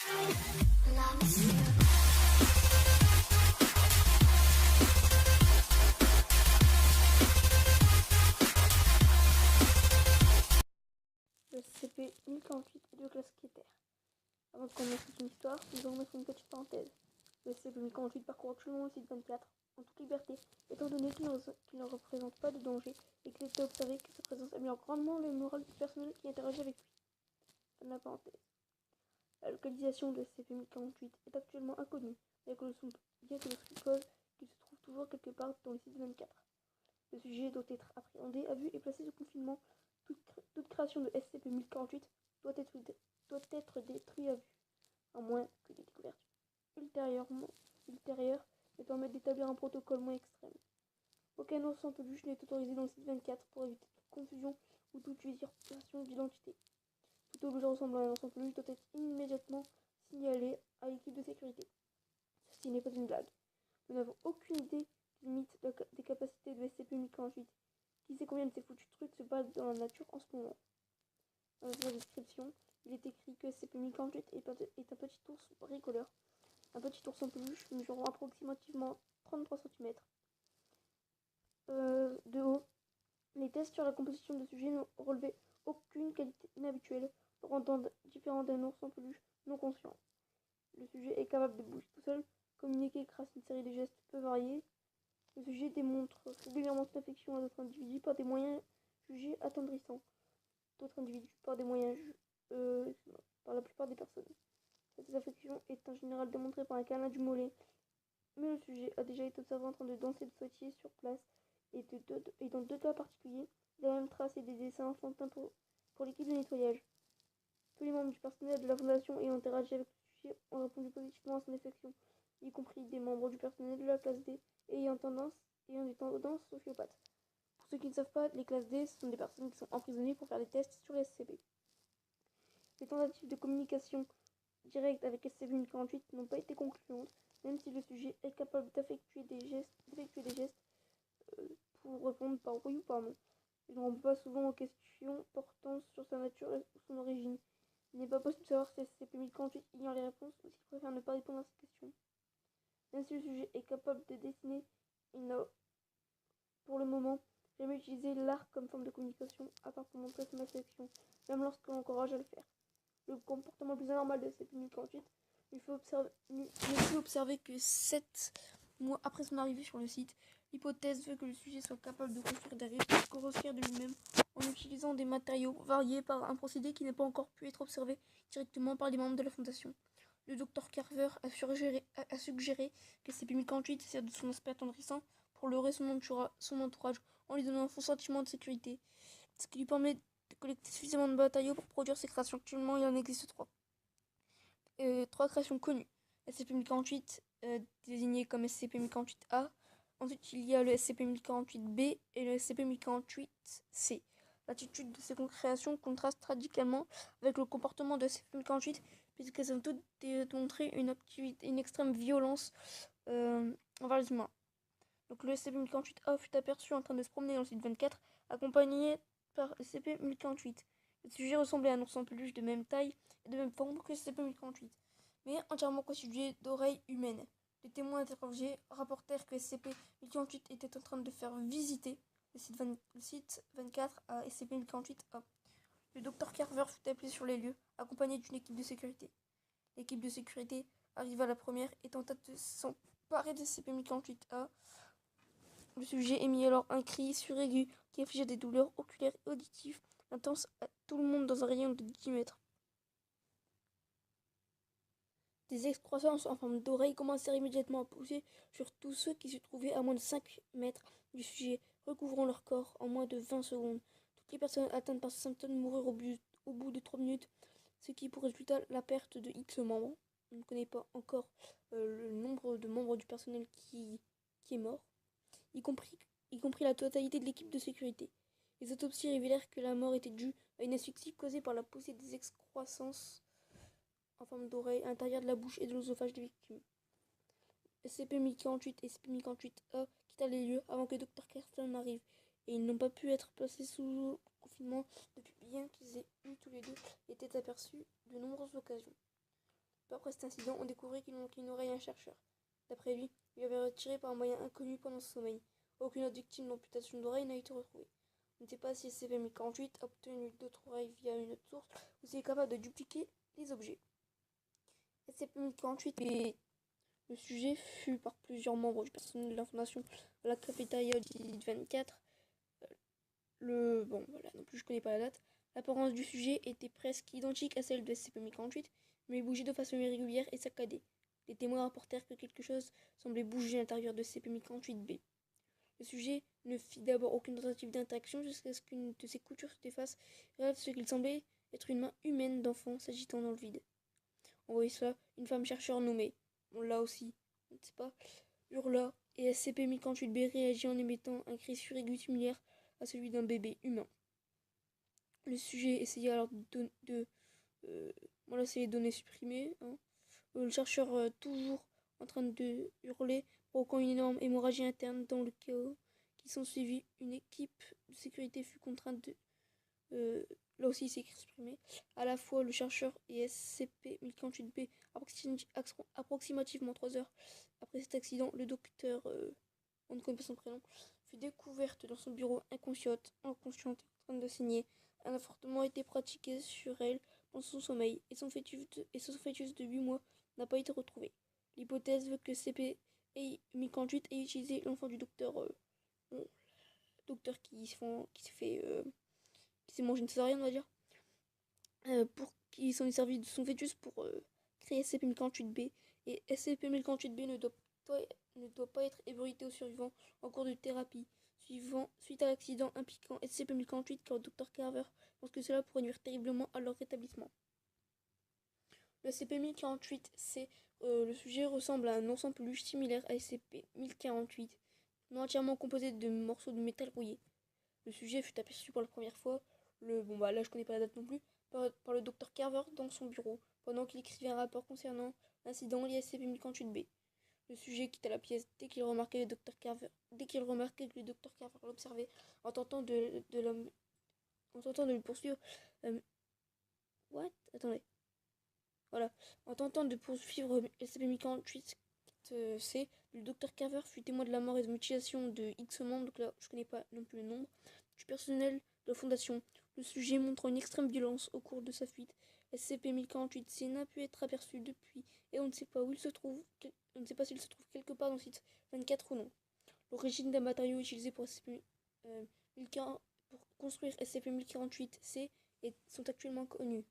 Le SCP-1048 est de classe critère. Avant de commencer une histoire, nous allons mettre une petite parenthèse. Le SCP-1048 parcourt actuellement le site 24 en toute liberté, étant donné qu'il ne représente pas de danger et qu'il était observé que sa présence améliore grandement le moral du personnel qui interagit avec lui. Fin de la parenthèse. La localisation de SCP-1048 est actuellement inconnue, bien que l'on suppose qu'il se trouve toujours quelque part dans le site 24. Le sujet doit être appréhendé à vue et placé sous confinement. Toute création de SCP-1048 doit être détruite à vue, à moins que des découvertes ultérieures ne permettent d'établir un protocole moins extrême. Aucun ours en peluche n'est autorisé dans le site 24 pour éviter toute confusion ou toute usurpation d'identité. Tout objet ressemblant à un ours en peluche doit être immédiatement signalé à l'équipe de sécurité. Ceci n'est pas une blague. Nous n'avons aucune idée des limites des capacités de SCP-1048. Qui sait combien de ces foutus trucs se baladent dans la nature en ce moment? Dans sa description, il est écrit que SCP-1048 est un petit ours bricoleur. Un petit ours en peluche mesurant approximativement 33 cm de haut. Les tests sur la composition de ce sujet n'ont relevé aucune qualité inhabituelle, le rendant différent d'un ours en peluche non conscient. Le sujet est capable de bouger tout seul, communiquer grâce à une série de gestes peu variés. Le sujet démontre régulièrement son affection à d'autres individus par des moyens jugés attendrissants. D'autres individus par des moyens par la plupart des personnes. Cette affection est en général démontrée par un câlin du mollet, mais le sujet a déjà été observé en train de danser de sautier sur place, et dans deux cas particuliers, il a même tracé des dessins enfantins pour l'équipe de nettoyage. Tous les membres du personnel de la fondation ayant interagi avec le sujet ont répondu positivement à son affection, y compris des membres du personnel de la classe D ayant des tendances sociopathes. Pour ceux qui ne savent pas, les classes D, ce sont des personnes qui sont emprisonnées pour faire des tests sur les SCP. Les tentatives de communication directe avec SCP-1048 n'ont pas été concluantes, même si le sujet est capable d'effectuer des gestes pour répondre par oui ou par non. Il ne répond pas souvent aux questions portant sur sa nature ou son origine. Il n'est pas possible de savoir si SCP-1048 ignore les réponses ou s'il préfère ne pas répondre à ces questions. Même si le sujet est capable de dessiner, il n'a, pour le moment, jamais utilisé l'art comme forme de communication, à part pour montrer son affection, même lorsque l'on encourage à le faire. Le comportement plus anormal de SCP-1048 lui fait observer que 7 mois après son arrivée sur le site, l'hypothèse veut que le sujet soit capable de construire des répliques grossières de lui-même en utilisant des matériaux variés par un procédé qui n'a pas encore pu être observé directement par les membres de la Fondation. Le Dr Carver a suggéré que SCP-1048 sert de son aspect attendrissant pour leurrer son entourage en lui donnant un faux sentiment de sécurité, ce qui lui permet de collecter suffisamment de matériaux pour produire ses créations. Actuellement, il en existe 3. 3 créations connues. SCP-1048, désigné comme SCP-1048-A. Ensuite, il y a le SCP-1048-B et le SCP-1048-C. L'attitude de ces créations contraste radicalement avec le comportement de SCP-1048, puisqu'elles ont toutes démontré une extrême violence envers les humains. Donc le SCP-1048-A fut aperçu en train de se promener dans le site 24, accompagné par le SCP-1048. Le sujet ressemblait à un ours en peluche de même taille et de même forme que le SCP-1048, mais entièrement constitué d'oreilles humaines. Les témoins interrogés rapportèrent que SCP-1048 était en train de faire visiter le site 24 à SCP-1048-A. Le Dr Carver fut appelé sur les lieux, accompagné d'une équipe de sécurité. L'équipe de sécurité arriva à la première et tenta de s'emparer de SCP-1048-A. Le sujet émit alors un cri suraigu qui infligeait des douleurs oculaires et auditives intenses à tout le monde dans un rayon de 10 mètres. Des excroissances en forme d'oreilles commencèrent immédiatement à pousser sur tous ceux qui se trouvaient à moins de 5 mètres du sujet, recouvrant leur corps en moins de 20 secondes. Toutes les personnes atteintes par ce symptôme moururent au bout de 3 minutes, ce qui pour résultat la perte de X membres. On ne connaît pas encore le nombre de membres du personnel qui est mort, y compris la totalité de l'équipe de sécurité. Les autopsies révélèrent que la mort était due à une asphyxie causée par la poussée des excroissances en forme d'oreille à l'intérieur de la bouche et de l'œsophage des victimes. SCP-1048 et SCP-1048-A quittèrent les lieux avant que Dr Carson n'arrive, et ils n'ont pas pu être placés sous confinement depuis bien qu'ils aient eu tous les deux été aperçus de nombreuses occasions. Peu après cet incident, on découvrait qu'il manquait une oreille à un chercheur. D'après lui, il avait retiré par un moyen inconnu pendant son sommeil. Aucune autre victime d'amputation d'oreille n'a été retrouvée. On ne sait pas si SCP-1048 a obtenu d'autres oreilles via une autre source ou s'il est capable de dupliquer les objets. SCP-1048 et le sujet fut par plusieurs membres du personnel de l'information de la cafétéria du 24. Bon, voilà, non plus je connais pas la date. L'apparence du sujet était presque identique à celle de SCP-1048, mais il bougeait de façon irrégulière et saccadée. Les témoins rapportèrent que quelque chose semblait bouger à l'intérieur de SCP-1048-B. Le sujet ne fit d'abord aucune tentative d'interaction jusqu'à ce qu'une de ses coutures se défasse et révèle ce qu'il semblait être une main humaine d'enfant s'agitant dans le vide. On voyait cela, une femme chercheur nommée, là aussi, on ne sait pas, hurla et SCP-1048-B réagit en émettant un cri suraigu similaire à celui d'un bébé humain. Le sujet essaya alors voilà, c'est les données supprimées. Hein. Le chercheur, toujours en train de hurler, provoquant une énorme hémorragie interne. Dans le chaos qui s'ensuivit, une équipe de sécurité fut contrainte de... là aussi, c'est exprimé. À la fois, le chercheur et SCP-1048-B, approximativement 3 heures après cet accident, le docteur, on ne connaît pas son prénom, fut découverte dans son bureau inconsciente, en train de saigner. Un avortement a été pratiqué sur elle pendant son sommeil et son fœtus de 8 mois n'a pas été retrouvé. L'hypothèse veut que SCP-1048 ait utilisé l'enfant du docteur, docteur qui s'est mangé une césarienne, on va dire, pour qu'il s'en est servi de son fœtus pour créer SCP-1048-B. Et SCP-1048-B ne doit pas être ébruité aux survivants en cours de thérapie suite à l'accident impliquant SCP-1048, car le Dr Carver pense que cela pourrait nuire terriblement à leur rétablissement. Le SCP-1048-C, le sujet ressemble à un ours en peluche similaire à SCP-1048, non entièrement composé de morceaux de métal rouillé. Le sujet fut aperçu pour la première fois, là je connais pas la date non plus, par le Dr Carver dans son bureau, pendant qu'il écrivait un rapport concernant l'incident lié à SCP-1048-B. Le sujet quitta la pièce dès qu'il remarquait que le Dr Carver l'observait, en tentant de le poursuivre. Attendez. Voilà. En tentant de poursuivre SCP-1048-C, le Dr Carver fut témoin de la mort et de mutilation de X membres, donc là je connais pas non plus le nombre, du personnel de la fondation. Le sujet montrant une extrême violence au cours de sa fuite. SCP-1048-C n'a pu être aperçu depuis et on ne sait pas où il se trouve. On ne sait pas s'il se trouve quelque part dans le site 24 ou non. L'origine des matériaux utilisés pour construire SCP-1048-C sont actuellement connus.